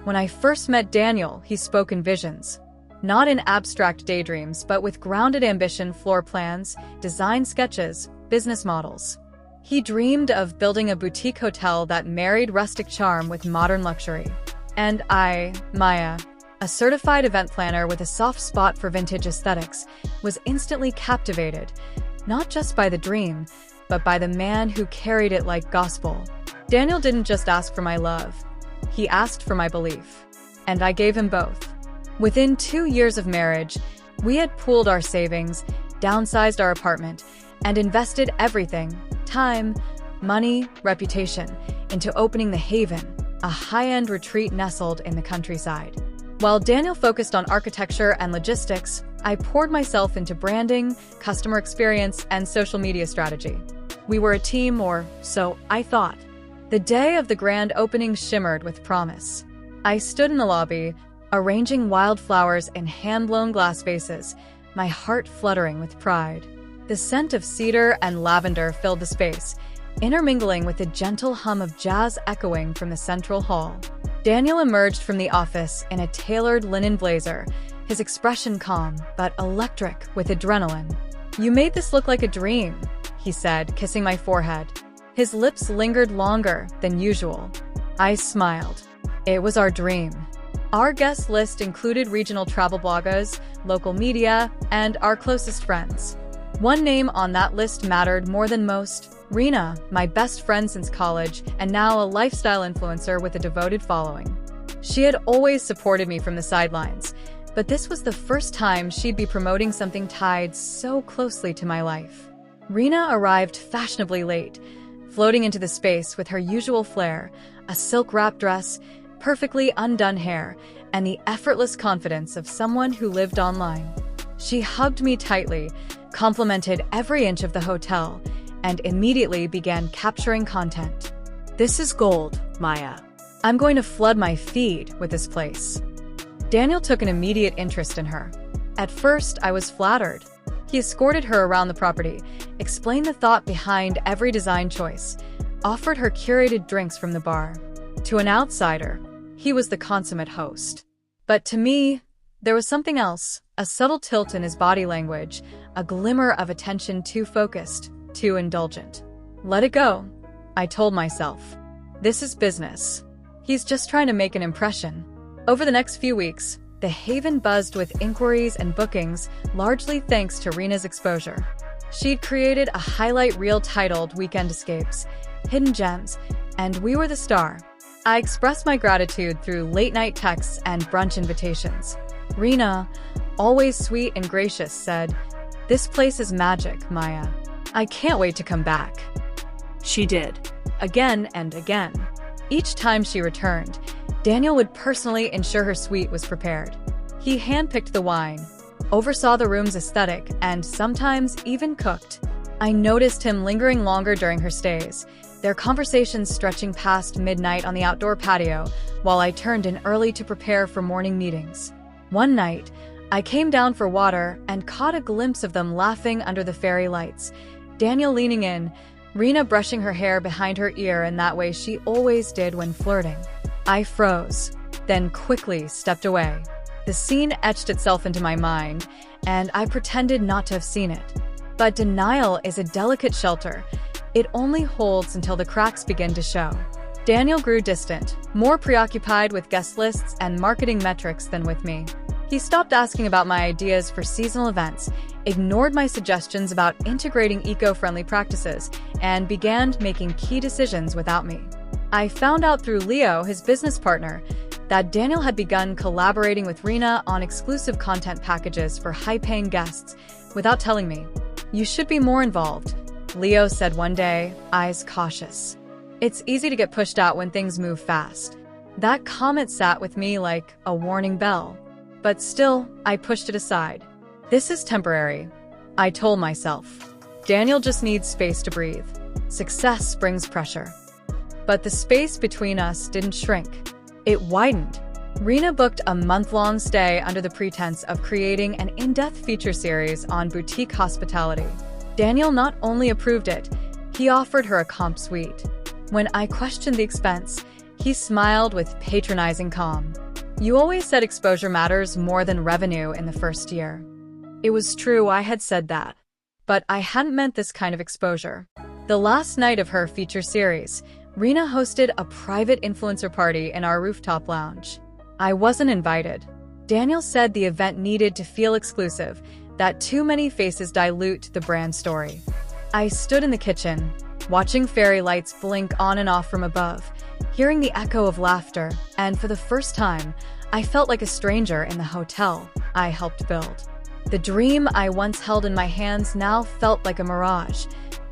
When I first met Daniel, he spoke in visions. Not in abstract daydreams, but with grounded ambition, floor plans, design sketches, business models. He dreamed of building a boutique hotel that married rustic charm with modern luxury. And I, Maya, a certified event planner with a soft spot for vintage aesthetics, was instantly captivated, not just by the dream, but by the man who carried it like gospel. Daniel didn't just ask for my love. He asked for my belief. And I gave him both. Within 2 years of marriage, we had pooled our savings, downsized our apartment, and invested everything, time, money, reputation, into opening The Haven, a high-end retreat nestled in the countryside. While Daniel focused on architecture and logistics, I poured myself into branding, customer experience, and social media strategy. We were a team, or so I thought. The day of the grand opening shimmered with promise. I stood in the lobby, arranging wildflowers in hand-blown glass vases, my heart fluttering with pride. The scent of cedar and lavender filled the space, intermingling with the gentle hum of jazz echoing from the central hall. Daniel emerged from the office in a tailored linen blazer, his expression calm but electric with adrenaline. "You made this look like a dream," he said, kissing my forehead. His lips lingered longer than usual. I smiled. It was our dream. Our guest list included regional travel bloggers, local media, and our closest friends. One name on that list mattered more than most: Rena, my best friend since college, and now a lifestyle influencer with a devoted following. She had always supported me from the sidelines, but this was the first time she'd be promoting something tied so closely to my life. Rena arrived fashionably late, floating into the space with her usual flair, a silk-wrapped dress, perfectly undone hair, and the effortless confidence of someone who lived online. She hugged me tightly, complimented every inch of the hotel, and immediately began capturing content. "This is gold, Maya. I'm going to flood my feed with this place." Daniel took an immediate interest in her. At first, I was flattered. He escorted her around the property, explained the thought behind every design choice, offered her curated drinks from the bar. To an outsider, he was the consummate host. But to me, there was something else, a subtle tilt in his body language, a glimmer of attention too focused, too indulgent. "Let it go," I told myself. "This is business. He's just trying to make an impression." Over the next few weeks, the Haven buzzed with inquiries and bookings, largely thanks to Rena's exposure. She'd created a highlight reel titled Weekend Escapes, Hidden Gems, and we were the star. I expressed my gratitude through late-night texts and brunch invitations. Rena, always sweet and gracious, said, "This place is magic, Maya. I can't wait to come back." She did, again and again. Each time she returned, Daniel would personally ensure her suite was prepared. He handpicked the wine, oversaw the room's aesthetic, and sometimes even cooked. I noticed him lingering longer during her stays, their conversations stretching past midnight on the outdoor patio, while I turned in early to prepare for morning meetings. One night, I came down for water and caught a glimpse of them laughing under the fairy lights, Daniel leaning in, Rena brushing her hair behind her ear in that way she always did when flirting. I froze, then quickly stepped away. The scene etched itself into my mind, and I pretended not to have seen it. But denial is a delicate shelter. It only holds until the cracks begin to show. Daniel grew distant, more preoccupied with guest lists and marketing metrics than with me. He stopped asking about my ideas for seasonal events, ignored my suggestions about integrating eco-friendly practices, and began making key decisions without me. I found out through Leo, his business partner, that Daniel had begun collaborating with Rena on exclusive content packages for high-paying guests without telling me. "You should be more involved," Leo said one day, eyes cautious. "It's easy to get pushed out when things move fast." That comment sat with me like a warning bell. But still, I pushed it aside. "This is temporary," I told myself. "Daniel just needs space to breathe. Success brings pressure." But the space between us didn't shrink. It widened. Rena booked a month-long stay under the pretense of creating an in-depth feature series on boutique hospitality. Daniel not only approved it, he offered her a comp suite. When I questioned the expense, He smiled with patronizing calm. You always said exposure matters more than revenue in the first year. It was true, I had said that. But I hadn't meant this kind of exposure. The last night of her feature series, Rena hosted a private influencer party in our rooftop lounge. I wasn't invited. Daniel said the event needed to feel exclusive, that too many faces dilute the brand story. I stood in the kitchen, watching fairy lights blink on and off from above, hearing the echo of laughter, and for the first time, I felt like a stranger in the hotel I helped build. The dream I once held in my hands now felt like a mirage,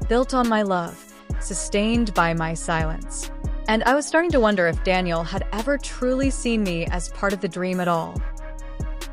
built on my love, sustained by my silence. And I was starting to wonder if Daniel had ever truly seen me as part of the dream at all.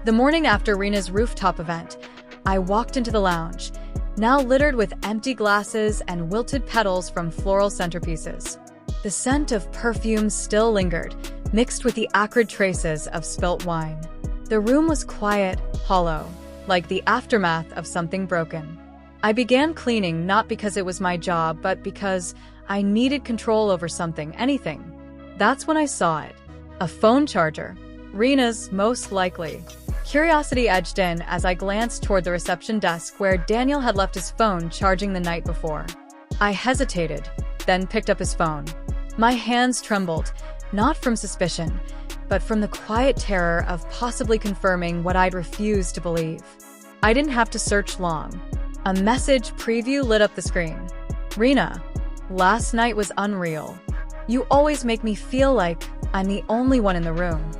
The morning after Rena's rooftop event, I walked into the lounge, now littered with empty glasses and wilted petals from floral centerpieces. The scent of perfume still lingered, mixed with the acrid traces of spilt wine. The room was quiet, hollow, like the aftermath of something broken. I began cleaning not because it was my job, but because I needed control over something, anything. That's when I saw it. A phone charger. Rena's, most likely. Curiosity edged in as I glanced toward the reception desk where Daniel had left his phone charging the night before. I hesitated, then picked up his phone. My hands trembled, not from suspicion, but from the quiet terror of possibly confirming what I'd refused to believe. I didn't have to search long. A message preview lit up the screen. Rena, last night was unreal. You always make me feel like I'm the only one in the room.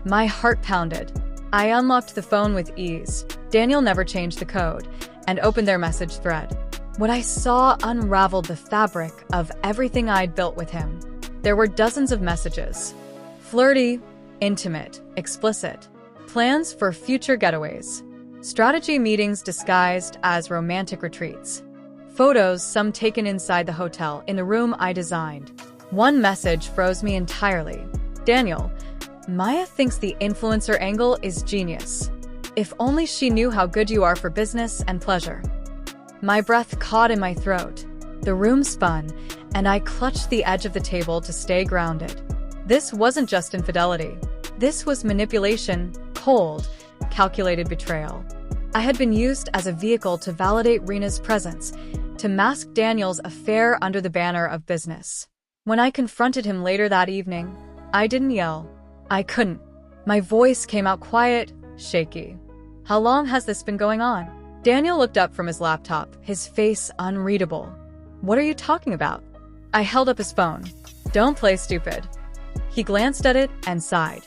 My heart pounded. I unlocked the phone with ease. Daniel never changed the code, and opened their message thread. What I saw unraveled the fabric of everything I'd built with him. There were dozens of messages. Flirty, intimate, explicit. Plans for future getaways. Strategy meetings disguised as romantic retreats. Photos, some taken inside the hotel, in the room I designed. One message froze me entirely. Daniel, Maya thinks the influencer angle is genius. If only she knew how good you are for business and pleasure. My breath caught in my throat. The room spun, and I clutched the edge of the table to stay grounded. This wasn't just infidelity. This was manipulation, cold, calculated betrayal. I had been used as a vehicle to validate Rena's presence, to mask Daniel's affair under the banner of business. When I confronted him later that evening, I didn't yell. I couldn't. My voice came out quiet, shaky. How long has this been going on? Daniel looked up from his laptop, his face unreadable. What are you talking about? I held up his phone. Don't play stupid. He glanced at it and sighed.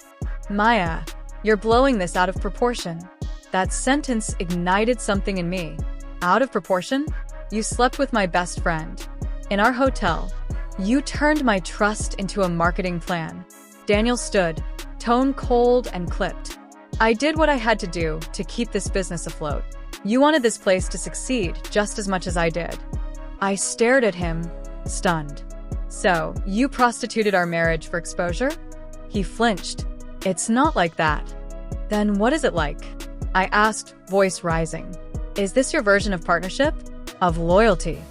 Maya, you're blowing this out of proportion. That sentence ignited something in me. Out of proportion? You slept with my best friend. In our hotel. You turned my trust into a marketing plan. Daniel stood, tone cold and clipped. I did what I had to do to keep this business afloat. You wanted this place to succeed just as much as I did. I stared at him, stunned. So, you prostituted our marriage for exposure? He flinched. It's not like that. Then what is it like? I asked, voice rising. Is this your version of partnership? Of loyalty?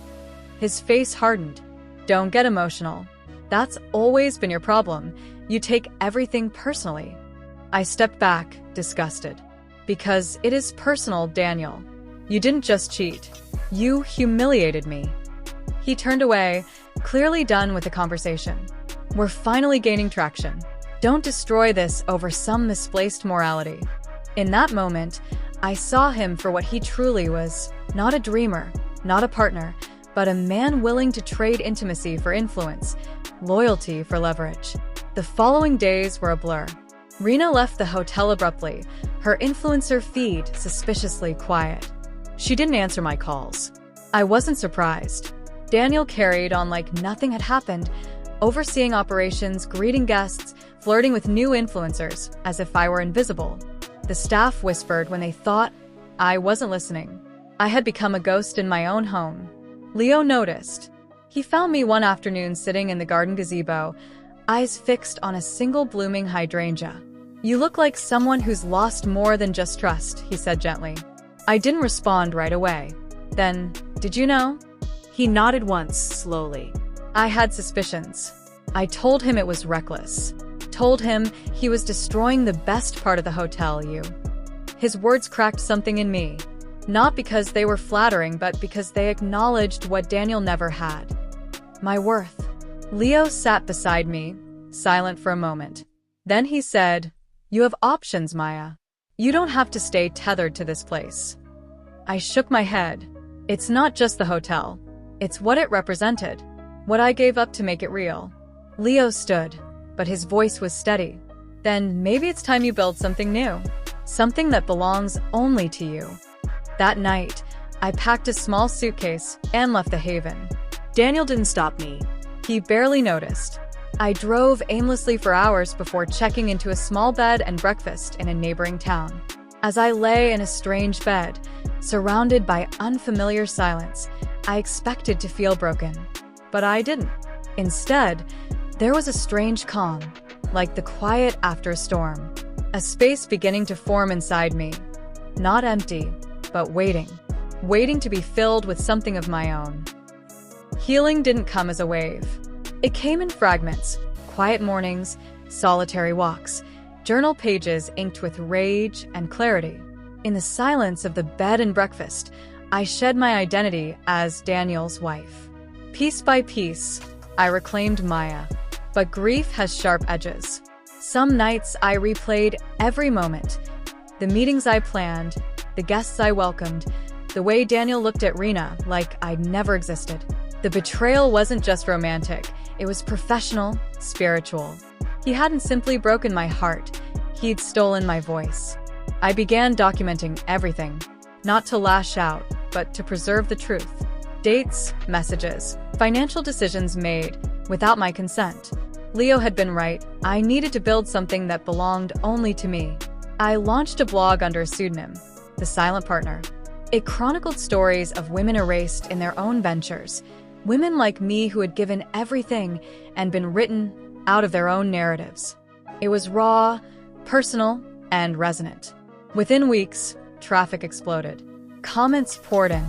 His face hardened. Don't get emotional. That's always been your problem. You take everything personally. I stepped back, disgusted. Because it is personal, Daniel. You didn't just cheat. You humiliated me. He turned away, clearly done with the conversation. We're finally gaining traction. Don't destroy this over some misplaced morality. In that moment, I saw him for what he truly was. Not a dreamer, not a partner, but a man willing to trade intimacy for influence, loyalty for leverage. The following days were a blur. Rena left the hotel abruptly, her influencer feed suspiciously quiet. She didn't answer my calls. I wasn't surprised. Daniel carried on like nothing had happened, overseeing operations, greeting guests, flirting with new influencers, as if I were invisible. The staff whispered when they thought I wasn't listening. I had become a ghost in my own home. Leo noticed. He found me one afternoon sitting in the garden gazebo, eyes fixed on a single blooming hydrangea. You look like someone who's lost more than just trust, he said gently. I didn't respond right away. Then, did you know? He nodded once, slowly. I had suspicions. I told him it was reckless. Told him he was destroying the best part of the hotel, you. His words cracked something in me. Not because they were flattering, but because they acknowledged what Daniel never had. My worth. Leo sat beside me, silent for a moment. Then he said, "You have options, Maya. You don't have to stay tethered to this place." I shook my head. It's not just the hotel. It's what it represented. What I gave up to make it real. Leo stood, but his voice was steady. Then maybe it's time you build something new. Something that belongs only to you. That night, I packed a small suitcase and left the Haven. Daniel didn't stop me. He barely noticed. I drove aimlessly for hours before checking into a small bed and breakfast in a neighboring town. As I lay in a strange bed, surrounded by unfamiliar silence, I expected to feel broken. But I didn't. Instead, there was a strange calm, like the quiet after a storm. A space beginning to form inside me. Not empty, but waiting. Waiting to be filled with something of my own. Healing didn't come as a wave. It came in fragments, quiet mornings, solitary walks, journal pages inked with rage and clarity. In the silence of the bed and breakfast, I shed my identity as Daniel's wife. Piece by piece, I reclaimed Maya. But grief has sharp edges. Some nights I replayed every moment. The meetings I planned, the guests I welcomed, the way Daniel looked at Rena like I'd never existed. The betrayal wasn't just romantic, it was professional, spiritual. He hadn't simply broken my heart, he'd stolen my voice. I began documenting everything, not to lash out, but to preserve the truth. Dates, messages, financial decisions made without my consent. Leo had been right, I needed to build something that belonged only to me. I launched a blog under a pseudonym, The Silent Partner. It chronicled stories of women erased in their own ventures, women like me who had given everything and been written out of their own narratives. It was raw, personal, and resonant. Within weeks, traffic exploded. Comments poured in.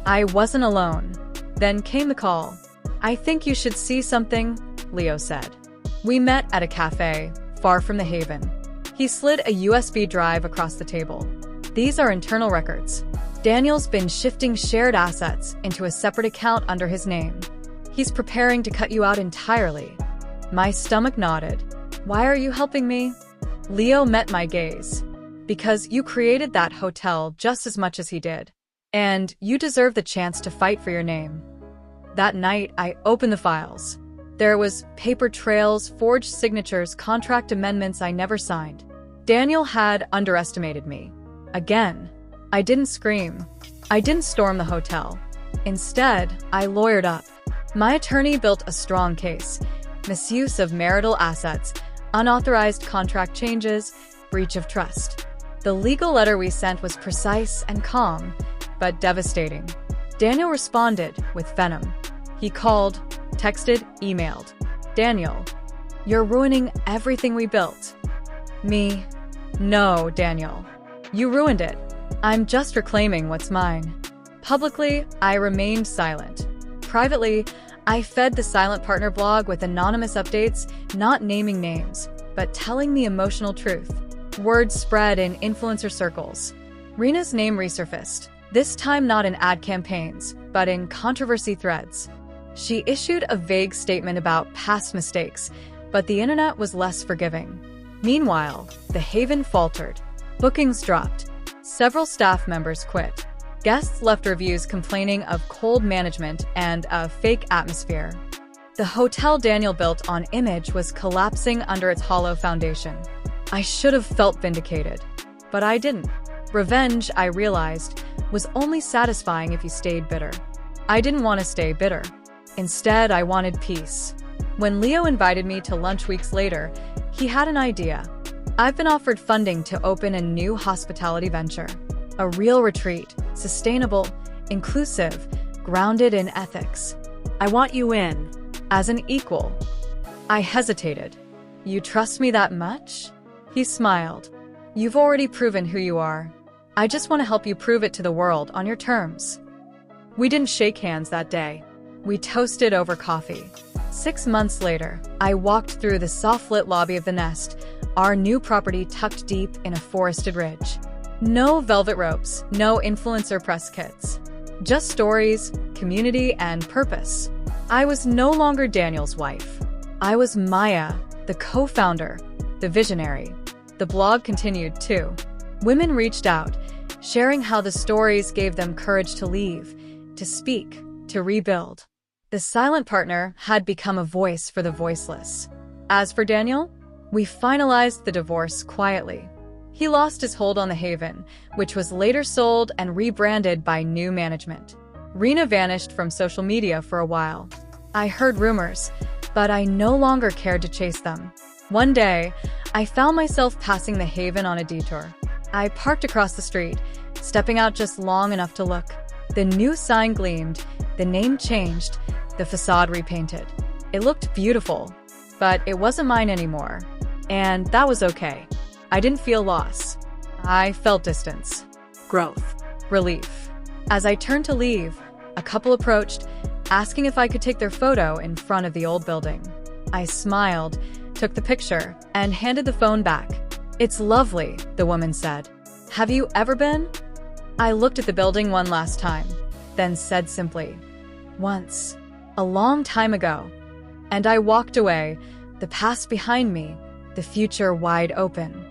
I wasn't alone. Then came the call. "I think you should see something," Leo said. We met at a cafe, far from the Haven. He slid a USB drive across the table. "These are internal records. Daniel's been shifting shared assets into a separate account under his name. He's preparing to cut you out entirely." My stomach nodded. "Why are you helping me?" Leo met my gaze. "Because you created that hotel just as much as he did. And you deserve the chance to fight for your name." That night, I opened the files. There was paper trails, forged signatures, contract amendments I never signed. Daniel had underestimated me. Again. I didn't scream. I didn't storm the hotel. Instead, I lawyered up. My attorney built a strong case. Misuse of marital assets, unauthorized contract changes, breach of trust. The legal letter we sent was precise and calm, but devastating. Daniel responded with venom. He called, texted, emailed. "Daniel, you're ruining everything we built." Me. "No, Daniel. You ruined it. I'm just reclaiming what's mine." Publicly, I remained silent. Privately, I fed the Silent Partner blog with anonymous updates, not naming names, but telling the emotional truth. Word spread in influencer circles. Rena's name resurfaced, this time not in ad campaigns, but in controversy threads. She issued a vague statement about past mistakes, but the internet was less forgiving. Meanwhile, the Haven faltered. Bookings dropped. Several staff members quit. Guests left reviews complaining of cold management and a fake atmosphere. The hotel Daniel built on image was collapsing under its hollow foundation. I should have felt vindicated, but I didn't. Revenge, I realized, was only satisfying if you stayed bitter. I didn't want to stay bitter. Instead, I wanted peace. When Leo invited me to lunch weeks later, he had an idea. "I've been offered funding to open a new hospitality venture. A real retreat, sustainable, inclusive, grounded in ethics. I want you in." As an equal. I hesitated. "You trust me that much?" He smiled. "You've already proven who you are. I just want to help you prove it to the world on your terms." We didn't shake hands that day. We toasted over coffee. 6 months later, I walked through the soft-lit lobby of the Nest, our new property tucked deep in a forested ridge. No velvet ropes, no influencer press kits. Just stories, community, and purpose. I was no longer Daniel's wife. I was Maya, the co-founder, the visionary. The blog continued, too. Women reached out, sharing how the stories gave them courage to leave, to speak, to rebuild. The silent partner had become a voice for the voiceless. As for Daniel, we finalized the divorce quietly. He lost his hold on the Haven, which was later sold and rebranded by new management. Rena vanished from social media for a while. I heard rumors, but I no longer cared to chase them. One day, I found myself passing the Haven on a detour. I parked across the street, stepping out just long enough to look. The new sign gleamed, the name changed, the facade repainted. It looked beautiful, but it wasn't mine anymore. And that was okay. I didn't feel loss. I felt distance. Growth. Relief. As I turned to leave, a couple approached, asking if I could take their photo in front of the old building. I smiled, took the picture, and handed the phone back. "It's lovely," the woman said. "Have you ever been?" I looked at the building one last time, then said simply, "Once. A long time ago." And I walked away, the past behind me, the future wide open.